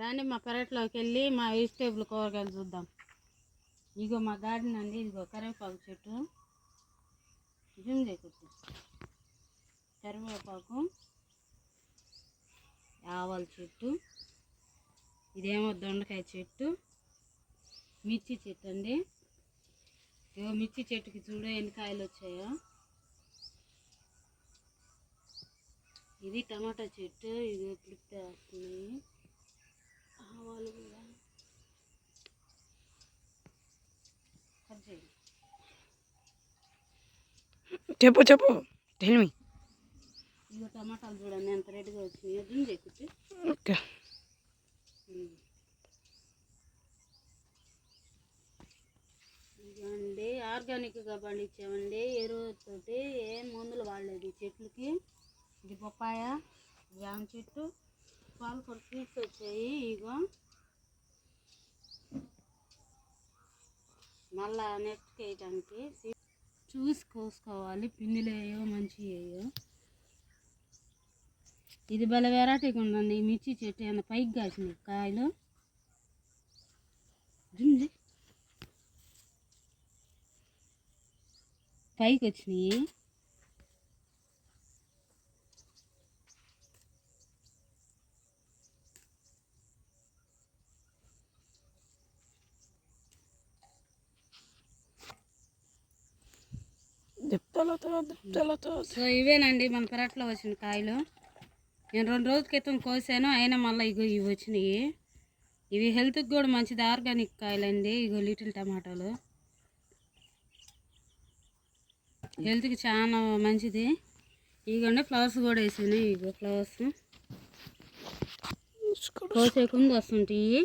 రాండి మా పెరట్లోకి వెళ్ళి మా వెజిటేబుల్ కూరగాయలు చూద్దాం. ఇగో మా గార్డెన్ అండి. ఇదిగో కరివేపాకు చెట్టు, జూమ్ చేయకూడదు, కరివేపాకు, ఆవాల చెట్టు, ఇదేమో దొండకాయ చెట్టు, మిర్చి చెట్టు అండి. ఇగో మిర్చి చెట్టుకి చూడు ఎన్ని కాయలు వచ్చాయో. ఇది టమాటా చెట్టు, ఇది ఎప్పుడు వస్తున్నాయి. ఆవాలు కూడా చెప్పు చెప్పు టెల్ మీ. ఇగో టమాటాలు చూడండి ఎంత రెడ్గా వచ్చినాయో. దీని చెక్కితే ఓకే. ఇదండి ఆర్గానిక్గా పండించామండి, ఎరువుతోటి, ఏం మందులు వాడలేదు ఈ చెట్లకి. ఇది పప్పాయ, జామ చెట్టు, పాలకూర సీడ్స్ వచ్చాయి. ఇగో మళ్ళా నెక్స్ట్ వేయటానికి చూసి కోసుకోవాలి, పిండిలు వేయో మంచి వేయో. ఇది భలే వెరైటీగా ఉందండి ఈ మిర్చి చెట్టు. ఏమన్నా పైకి కాసినాయి కాయలు, పైకి వచ్చినాయి. సో ఇవేనండి మన పెరట్లో వచ్చిన కాయలు. నేను 2 రోజుల క్రితం కోసాను, అయినా మళ్ళీ ఇగో ఇవి వచ్చినాయి. ఇవి హెల్త్కి కూడా మంచిది, ఆర్గానిక్ కాయలండి. ఇగో లిటిల్ టమాటాలు హెల్త్కి చాలా మంచిది. ఇగోండి ఫ్లవర్స్ కూడా వేసాను. ఇగో ఫ్లవర్స్ కోసేకుంది వస్తుంటాయి.